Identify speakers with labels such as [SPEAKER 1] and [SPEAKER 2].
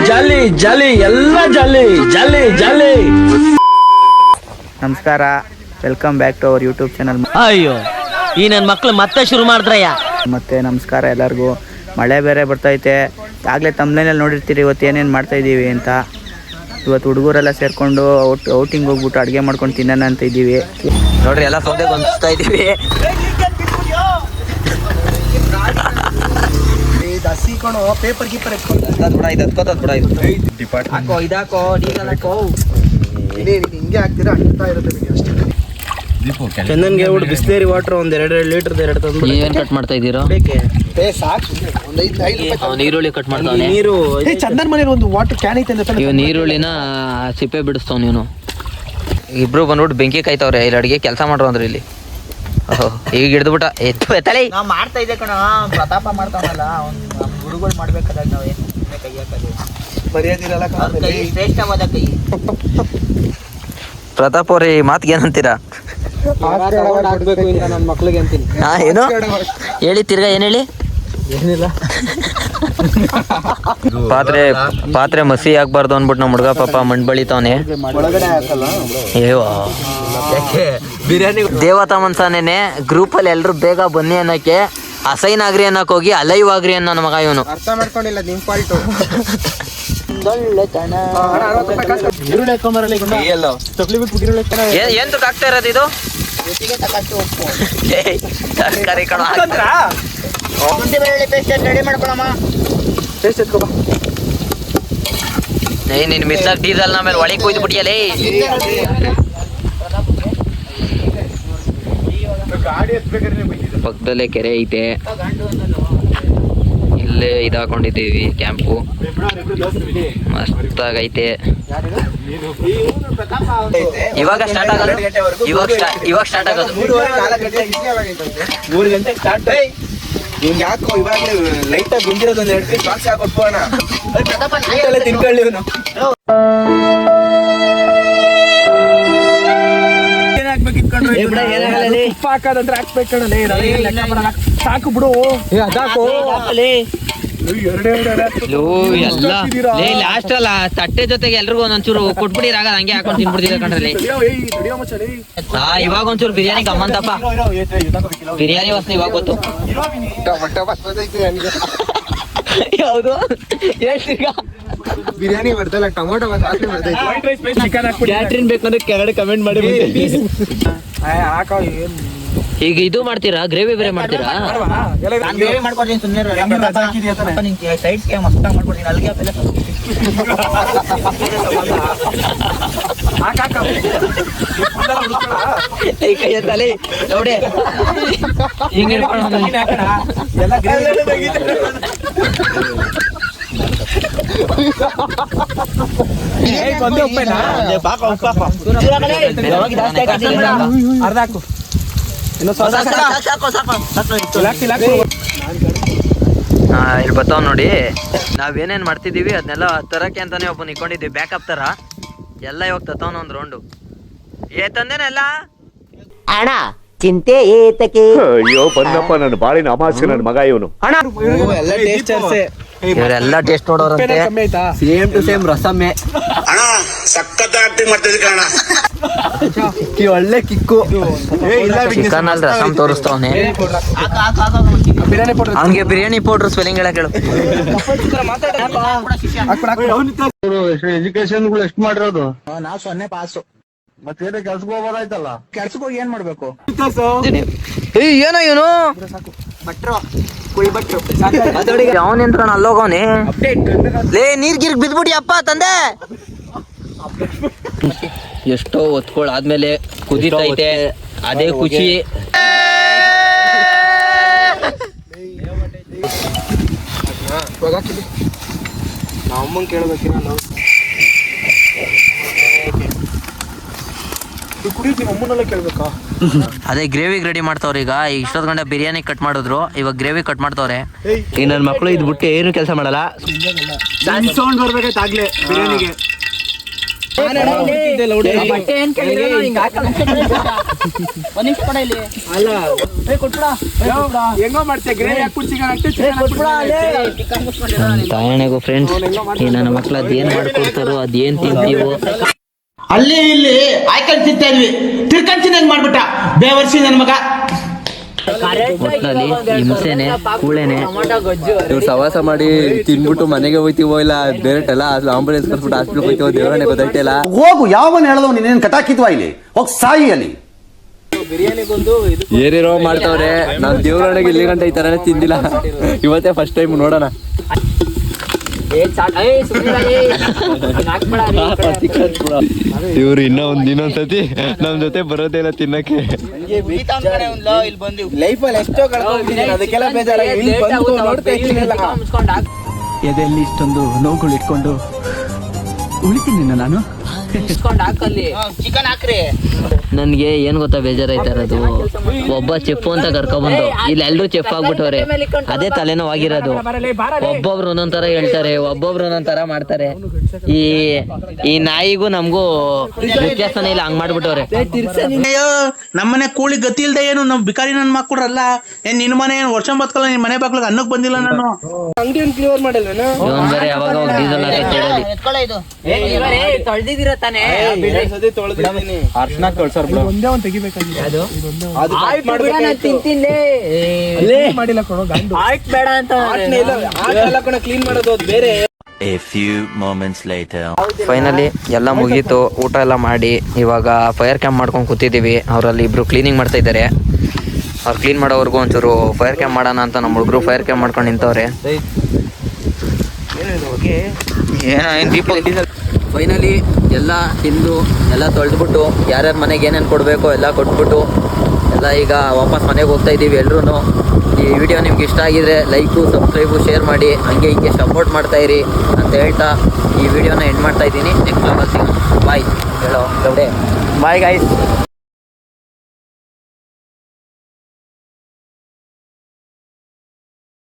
[SPEAKER 1] ಜಾಲಿ ಜಾಲಿ ಎಲ್ಲ ಜಾಲಿ jolly jolly.
[SPEAKER 2] ನಮಸ್ಕಾರ, welcome back to our YouTube channel.
[SPEAKER 3] ಅಯ್ಯೋ ಈ ನನ್ನ ಮಕ್ಳು ಮತ್ತೆ ಶುರು ಮಾಡಿದ್ರಯ್ಯ.
[SPEAKER 2] ಮತ್ತೆ ನಮಸ್ಕಾರ ಎಲ್ಲರಿಗೂ. ಮಳೆ ಬೇರೆ ಬರ್ತೈತೆ, ಆಗಲೇ ತಮ್ಮನೇಲಿ ನೋಡಿರ್ತೀರಿ ಇವತ್ತು ಏನೇನು ಮಾಡ್ತಾಯಿದ್ದೀವಿ ಅಂತ. ಇವತ್ತು ಹುಡುಗರೆಲ್ಲ ಸೇರಿಕೊಂಡು ಔಟಿಂಗ್ ಹೋಗ್ಬಿಟ್ಟು ಅಡುಗೆ ಮಾಡ್ಕೊಂಡು ತಿನ್ನೋಣ ಅಂತ ಇದ್ದೀವಿ.
[SPEAKER 3] ನೋಡ್ರಿ ಎಲ್ಲ ಸೌದೆ ಹೊಂದಿಸ್ತಾ ಇದ್ದೀವಿ.
[SPEAKER 2] ಪೇಪರ್ ಗೀಪರ್ ಹಿಂಗೆ ಹಾಕ್ತೀರಾ ಅಂಟ್ತಾ ಇರುತ್ತೆ ಅಷ್ಟೇ.
[SPEAKER 1] ಚಂದನ್ಗೆ ಹೇಳ್ಬಿಟ್ಟು ಬಿಸ್ಲೇರಿ ವಾಟರ್ ಒಂದ್ 2 ಲೀಟರ್ ತಂದು
[SPEAKER 3] ಏನ್ ಕಟ್ ಮಾಡ್ತಾ ಇದ್ದೀರೋ? ನೀರುಳ್ಳಿ ಕಟ್ ಮಾಡ್ತಾನೆ.
[SPEAKER 1] ನೀರು
[SPEAKER 2] ಚಂದನ್ ಮನೇಲಿ ಒಂದು ವಾಟರ್ ಕ್ಯಾನ್ ಐತೆ ಅಂದ್ರೆ
[SPEAKER 3] ಇವ್ ನೀರುಳ್ಳಿನ ಸಿಪ್ಪೆ ಬಿಡಿಸ್ತಾವ್. ನೀನು ಇಬ್ರು ಬಂದ್ಬಿಟ್ಟು ಬೆಂಕಿ ಕಾಯ್ತವ್ರೆ. ಇಲ್ಲಿ ಅಡಿಗೆ ಕೆಲಸ ಮಾಡ್ರು ಅಂದ್ರೆ ಇಲ್ಲಿ ಈಗ ಹಿಡ್ದುಬಿಟ್ಟ ಎತ್ತು ಎತ್ತಲಿ.
[SPEAKER 2] ನಾವು ಮಾಡ್ತಾ ಇದ್ದೆ ಕಣ, ಪ್ರತಾಪ ಮಾಡ್ತಾವಲ್ಲ ನಮ್ಮ ಹುಡುಗರು ಮಾಡ್ಬೇಕಾದಾಗ ನಾವು ಕೈ ಹಾಕೋದು ಬರೆಯೋದಿರಲ್ಲ. ಶ್ರೇಷ್ಠವಾದ ಕೈ.
[SPEAKER 3] ಪ್ರತಾಪ್ ಅವ್ರಿ ಮಾತಿಗೆ ಏನಂತೀರಾ?
[SPEAKER 1] ನನ್ನ ಮಕ್ಳಿಗೆ ಅಂತೀನಿ.
[SPEAKER 3] ಏನು ಹೇಳಿ ತಿರ್ಗಾ ಏನ್ ಹೇಳಿ?
[SPEAKER 1] ಏನಿಲ್ಲ,
[SPEAKER 3] ಪಾತ್ರೆ ಮಸಿ ಆಗ್ಬಾರ್ದು ಅಂದ್ಬಿಟ್ಟು ನಮ್ಮ ಹುಡುಗ ಪಾಪ ಮಣ್ ಬಳಿತಾವನೆ.
[SPEAKER 1] ಬಿರಿಯಾನಿ
[SPEAKER 3] ದೇವತಾ ಮನ್ಸಾನೇನೆ ಗ್ರೂಪ್ ಅಲ್ಲಿ ಎಲ್ರು ಬೇಗ ಬನ್ನಿ ಅನ್ನಕ್ಕೆ ಅಸೈನ್ ಆಗ್ರಿ ಅನ್ನಕ್ ಹೋಗಿ ಅಲೈವ್ ಆಗ್ರಿ ಅನ್ನೋ ನನ್ನ ಮಗ ಇವನು.
[SPEAKER 2] ಅರ್ಥ ಮಾಡ್ಕೊಂಡಿಲ್ಲ, ನಿಮ್ ಫಾಲ್ಟು.
[SPEAKER 3] ಏನ್ ತುಕ್ ಆಗ್ತಾ ಇರೋದು ಇದು? ತರಕಾರಿ ಕಣ
[SPEAKER 2] ರೆಡಿ ಮಾಡ್ಕೊಳಮ್ಮ.
[SPEAKER 3] ನೀನ್ ಮಿಸ್ಟರ್ ಡೀಸೆಲ್ ನ ಮೇಲೆ ಒಳಗೆ ಕೊಯ್ದು ಬಿಟ್ಟಿಯಲೇ. ಪಕ್ಕದಲ್ಲೇ ಕೆರೆ ಐತೆ, ಇಲ್ಲೇ ಇದಾಕೊಂಡಿದ್ದೀವಿ ಕ್ಯಾಂಪು. ಮಸ್ತಾಗೈತೆ. ಇವಾಗ ಸ್ಟಾರ್ಟ್ ಆಗೋದು, ಇವಾಗ ಸ್ಟಾರ್ಟ್ ಆಗೋದು.
[SPEAKER 1] 3 ಗಂಟೆ ಸ್ಟಾರ್ಟ್. ನಿಮ್ಗೆ ಯಾಕೋ ಇವಾಗ ಲೈಟ್ ಆಗಿ ಗುಂಜಿರೋದು 2 ಪೀಸ್ ಬಾಕ್ಸ್ ಹಾಕೊಟ್ಬೋಣ, ತಿನ್ಕೊಳ್ಳಿ ಇವನು. ತುಪ್ಪ ಹಾಕೋದಂದ್ರೆ ಹಾಕ್ಬೇಕು ಕಣಲೇ, ಸಾಕು ಬಿಡು.
[SPEAKER 3] ಲಾಸ್ಟ್ ಅಲ್ಲ ತಟ್ಟೆ ಜೊತೆಗೆ ಎಲ್ರಿಗೂ ಒಂದೊಂಚೂರು ಕೊಟ್ಬಿಟ್ಟಿರಾಗ ಹಂಗೆ ಹಾಕೊಂಡು ತಿನ್ಬಿಡ್ತಿದ್ದೆ ಕಣ್ರಲ್ಲಿ. ಇವಾಗ ಒಂಚೂರು ಬಿರಿಯಾನಿ ಗಮ್ಮಂತಪ್ಪ. ಬಿರಿಯಾನಿ ವಾಸನೆ ಇವಾಗ ಗೊತ್ತು. ಯಾವುದು ಹೇಳ್ತೀಗ?
[SPEAKER 2] ಬಿರಿಯಾನಿ ಬರ್ತಲ್ಲ, ಟೊಮೊಟೊ
[SPEAKER 1] ಕ್ಯಾಟ್ರಿನ್ ಬೇಕಂದ್ರೆ ಕೆಳಗಡೆ ಕಮೆಂಟ್ ಮಾಡಿ.
[SPEAKER 3] ಈಗ ಇದು ಮಾಡ್ತೀರಾ? ಗ್ರೇವಿ ಬೇರೆ ಮಾಡ್ತೀರಾ?
[SPEAKER 2] ಮಾಡ್ಕೊಡ್ತೀನಿ ಸುಮ್ಮನೆ. ಸೈಡ್ಸ್ಗೆ ಮಸ್ತಾಗಿ ಮಾಡ್ಕೊಡ್ತೀನಿ. ಅಲ್ಲಿಗೆ
[SPEAKER 3] ಕೈಯ ತಲೆ ನೋಡಿ ಹಿಂಗೆ
[SPEAKER 1] ಅರ್ಧ ಹಾಕು.
[SPEAKER 3] ಇಲ್ಲಿ ಬರ್ತಾವ್ ನೋಡಿ. ನಾವೇನೇನ್ ಮಾಡ್ತಿದೀವಿ ಅದನ್ನೆಲ್ಲ ತರಕ್ಕೆ ಅಂತಾನೆ ಒಬ್ಬ ನಿಕೊಂಡಿದ್ವಿ, ಬ್ಯಾಕಪ್ ತರ ಎಲ್ಲ ಇವಾಗ ತತ್ತವನ ಒಂದ್ ರೌಂಡು. ತಂದೇನೆಲ್ಲ
[SPEAKER 4] ಅಣ್ಣ ಚಿಂತೆ ಏತಕ್ಕೆ?
[SPEAKER 5] ಅಯ್ಯೋ ಬಂದಪ್ಪ, ನನ್ನ ಬಾಳಿನ ಅಮಾಸ್ಯ ನನ್ನ ಮಗ ಇವನು.
[SPEAKER 3] ಇವರೆಲ್ಲ ಟೇಸ್ಟ್ ನೋಡೋರಂತೆ.
[SPEAKER 1] ಸೇಮ್ ಟು ಸೇಮ್ ರಸಮ್ಮೆ. ಒಳ್ಳೆ ಕಿಕ್ಕು.
[SPEAKER 3] ಚಿಕನ್ ಅಲ್ಲಿ ರಸಮ್ ತೋರಿಸ್ತವನೆ. ಹಂಗೆ ಬಿರಿಯಾನಿ ಪೌಡ್ರ್ ಸ್ಪೆಲ್ಲಿಂಗ್ ಹೇಳಕ್ ಹೇಳು.
[SPEAKER 1] ಎಜುಕೇಶನ್ ಎಷ್ಟು ಮಾಡಿರೋದು?
[SPEAKER 2] ನಾವು 0 ಪಾಸು.
[SPEAKER 1] ಮತ್ತೆ ಕೆಲ್ಸಕ್ಕೆ ಹೋಗೋದಾಯ್ತಲ್ಲ.
[SPEAKER 2] ಕೆಲ್ಸಕ್ಕೆ ಹೋಗಿ ಏನ್ ಮಾಡ್ಬೇಕು?
[SPEAKER 3] ಏನೋ ಇವನು ಅವನ್ ನಿಂತ್ಕೊಂಡು ಅಲ್ಲೋಗವನೆ. ಲೇ ನೀರ್ ಗಿರ್ಗ್ ಬಿದ್ಬಿಡಿ ಅಪ್ಪ ತಂದೆ. ಎಷ್ಟೋ ಹೊತ್ಕೊಳಾದ್ಮೇಲೆ ಕುದಿತೈತೆ, ಅದೇ ಖುಷಿ.
[SPEAKER 1] ನಾವು ಅಮ್ಮಂಗೆ ಕೇಳ್ಬೇಕಿನ ನಾವು ಕುಡಿಯುತ್ತೀವಿ, ಅಮ್ಮನೆಲ್ಲ ಕೇಳ್ಬೇಕಾ?
[SPEAKER 3] ಅದೇ ಗ್ರೇವಿ ರೆಡಿ ಮಾಡ್ತಾವ್ರ. ಈಗ ಇಷ್ಟೊತ್ತು ಗಂಟೆ ಬಿರಿಯಾನಿ ಕಟ್ ಮಾಡಿದ್ರು, ಇವಾಗ ಗ್ರೇವಿ ಕಟ್ ಮಾಡ್ತಾವ್ರೆ.
[SPEAKER 1] ಈ ನನ್ನ ಮಕ್ಕಳು ಇದ್ ಬಿಟ್ಟು ಏನು ಕೆಲಸ ಮಾಡಲ್ಲ. ಸೌಂಡ್ ಬರ್ಬೇಕಾಯ್ತು ಆಗ್ಲೇ ಬಿರಿಯಾನಿಗೆ.
[SPEAKER 2] ಒಂದ್ ನಿಮಿಷ ಕೊಡ ಇಲ್ಲಿ.
[SPEAKER 1] ಅಲ್ಲ
[SPEAKER 2] ಕೊಟ್ಬಿಡ.
[SPEAKER 1] ಹೆಂಗೋ ಮಾಡ್ತೀಯ ಗ್ರೇವಿ ಹಾಕ್ಬಿಟ್ಟು ಚಿಕನ್ ಹಾಕ್ತಿ
[SPEAKER 3] ತಾಯಣೆಗೂ ಫ್ರೆಂಡ್ಸ್ ಈ ನನ್ನ ಮಕ್ಳು ಅದೇನ್ ಮಾಡ್ಕೊಡ್ತಾರೋ ಅದೇನ್ ತಿಂತೀವೋ
[SPEAKER 6] ಅಲ್ಲಿ ಇಲ್ಲಿ ಆಯ್ಕೊಂಡು ತಿಂತಾ ಇದ್ವಿ ತಿರ್ಕಂಚಿನಂಗ್ ಮಾಡ್ಬಿಟ್ಟ ಬೇವರ್ಸಿ ನನ್ ಮಗ.
[SPEAKER 3] ಒಟ್ನಲ್ಲಿ ಹಿಂಸೆನೆ ಕೂಳೆನೆ.
[SPEAKER 7] ಇವ್ರು ಸವಾಸ ಮಾಡಿ ತಿನ್ಬಿಟ್ಟು ಮನೆಗೆ ಹೋಯ್ತೀವೋ ಇಲ್ಲ ಡೈರೆಕ್ಟ್ ಎಲ್ಲ ಆಂಬುಲೆನ್ಸ್ ಕರ್ಸ್ಬಿಟ್ಟು ಹಾಸ್ಪಿಟಲ್ ಹೋಯ್ತೀವೋ ದೇವರನ್ನೇ ಗೊತ್ತಾಯ್ತಿಲ್ಲ.
[SPEAKER 6] ಹೋಗು ಯಾವನ್ ಹೇಳ್ದವ್ ನೀನೇನ್ ಕಟಾಕಿದ್ವಾ ಇಲ್ಲಿ ಹೋಗ್ ಸಾಯಿ ಅಲ್ಲಿ.
[SPEAKER 1] ಬಿರಿಯಾನಿಗೊಂದು ಇದು
[SPEAKER 7] ಏನೇನೋ ಮಾಡ್ತಾವ್ರೆ. ನಾನ್ ದೇವರೊಳಗೆ ಇಲ್ಲಿ ಗಂಟೆ ಈ ತರನೇ ತಿಂದಿಲ್ಲ, ಇವತ್ತೇ ಫಸ್ಟ್ ಟೈಮ್ ನೋಡೋಣ. ಇವ್ರು ಇನ್ನೊಂದ್ಸತಿ ನಮ್ ಜೊತೆ ಬರೋದೇಲ್ಲ ತಿನ್ನಕ್ಕೆ.
[SPEAKER 1] ಲೈಫಲ್ಲಿ ಎಷ್ಟೋ ಕಳ್ಕೊಂಡ್ಬಿಟ್ಟಿದ್ದೀನಿ, ಅದಕ್ಕೆಲ್ಲ ಬೇಜಾರಾಗಿ ಇಲ್ಲಿ ಬಂದು ನೋಡ್ತಾ ಇದ್ದೀನಲ್ಲ.
[SPEAKER 2] ಎದೆಯಲ್ಲಿ ಇಷ್ಟೊಂದು ನೋವುಗಳು ಇಟ್ಕೊಂಡು ಉಳಿತೀನಿ ನಾನು. ಚಿಕನ್ ಹಾಕ್ರಿ.
[SPEAKER 3] ನನ್ಗೆ ಏನ್ ಗೊತ್ತಾ ಬೇಜಾರೈತಾ ಇರೋದು, ಒಬ್ಬ ಚೆಫ್ ಅಂತ ಕರ್ಕೊಬಂದು ಇಲ್ಲಿ ಎಲ್ರು ಚೆಫ್ ಆಗ್ಬಿಟ್ಟವ್ರೆ. ಅದೇ ತಲೆನೋವಾಗಿರೋದು. ಒಬ್ಬೊಬ್ರು ಒಂದೊಂದ್ ತರ ಹೇಳ್ತಾರೆ, ಒಬ್ಬೊಬ್ರು ಒಂದೊಂದ್ ತರ ಮಾಡ್ತಾರೆ. ಈ ನಾಯಿಗೂ ನಮ್ಗೂ ವ್ಯತ್ಯಾಸನೇ ಇಲ್ಲ, ಹಂಗ್ ಮಾಡ್ಬಿಟ್ಟವ್ರೆ.
[SPEAKER 6] ನಮ್ಮನೆ ಕೂಳಿ ಗತಿ ಇಲ್ದೆ ಏನು ನಮ್ ಬಿಕಾರಿ ನನ್ ಮಕ್ಕಳಲ್ಲ ಏನ್ ನಿನ್ ಮನೆ ಏನ್ ವರ್ಷ ಬತ್ಕಲ್ಲ ನಿನ್ ಮನೆ ಬಾಗ್ಲಿಗೆ ಅನ್ನಕ್ ಬಂದಿಲ್ಲ ನಾನು.
[SPEAKER 1] ಅಂಗಡಿಯನ್ನು ಕ್ಲಿಯರ್ ಮಾಡಿಲ್ವೇನು?
[SPEAKER 3] ಇವನ್ ಬೇರೆ ಯಾವಾಗ ಡೀಸೆಲ್
[SPEAKER 2] ತೊಳ್ದಿದ್ದೀರ ತಾನೆ.
[SPEAKER 1] ಸತಿ ತೊಳೆದಿದ್ದೀನಿ.
[SPEAKER 7] ಅರ್ಶನ ಕಳ್ಸೋರ್ ಬಿಡು.
[SPEAKER 1] ಅದು
[SPEAKER 2] ತಿಂತೀನಿ
[SPEAKER 1] ಮಾಡಿಲ್ಲ ಕೊಡೋ ಗಂಡು.
[SPEAKER 2] ಆಯ್ತು ಬೇಡ ಅಂತ
[SPEAKER 1] ಎಲ್ಲ ಕಣ ಕ್ಲೀನ್ ಮಾಡೋದು ಅದು ಬೇರೆ.
[SPEAKER 3] ಫೈನಲಿ ಎಲ್ಲ ಮುಗೀತು, ಊಟ ಎಲ್ಲ ಮಾಡಿ ಇವಾಗ ಫೈರ್ ಕ್ಯಾಂಪ್ ಮಾಡ್ಕೊಂಡು ಕೂತಿದ್ದೀವಿ. ಅವರಲ್ಲಿ ಇಬ್ರು ಕ್ಲೀನಿಂಗ್ ಮಾಡ್ತಾ ಇದ್ದಾರೆ. ಅವ್ರು ಕ್ಲೀನ್ ಮಾಡೋವರೆಗೂ ಒಂಚೂರು ಫೈರ್ ಕ್ಯಾಂಪ್ ಮಾಡೋಣ ಅಂತ ನಮ್ಮ ಹುಡುಗರು ಫೈರ್ ಕ್ಯಾಂಪ್ ಮಾಡ್ಕೊಂಡು ನಿಂತವ್ರೆ. ಫೈನಲಿ ಎಲ್ಲ ತಿಂದು ಎಲ್ಲ ತೊಳೆದ್ಬಿಟ್ಟು ಯಾರ್ಯಾರ ಮನೆಗೆ ಏನೇನು ಕೊಡಬೇಕೋ ಎಲ್ಲ ಕೊಟ್ಬಿಟ್ಟು ಎಲ್ಲ ಈಗ ವಾಪಸ್ ಮನೆಗೆ ಹೋಗ್ತಾ ಇದ್ದೀವಿ ಎಲ್ರೂ. ಈ ವಿಡಿಯೋ ನಿಮ್ಗೆ ಇಷ್ಟ ಆಗಿದ್ರೆ ಲೈಕು, ಸಬ್ಸ್ಕ್ರೈಬು, ಶೇರ್ ಮಾಡಿ, ಹಂಗೆ ಹಿಂಗೆ ಸಪೋರ್ಟ್ ಮಾಡ್ತಾ ಇರಿ ಅಂತ ಹೇಳ್ತಾ ಈ ವಿಡಿಯೋನ ಎಂಡ್ ಮಾಡ್ತಾ ಇದ್ದೀನಿ. ನೆಕ್ಸ್ಟ್ ಬಾಯ್ ಹೇಳೋ ಗೌಡೆ. Bye guys.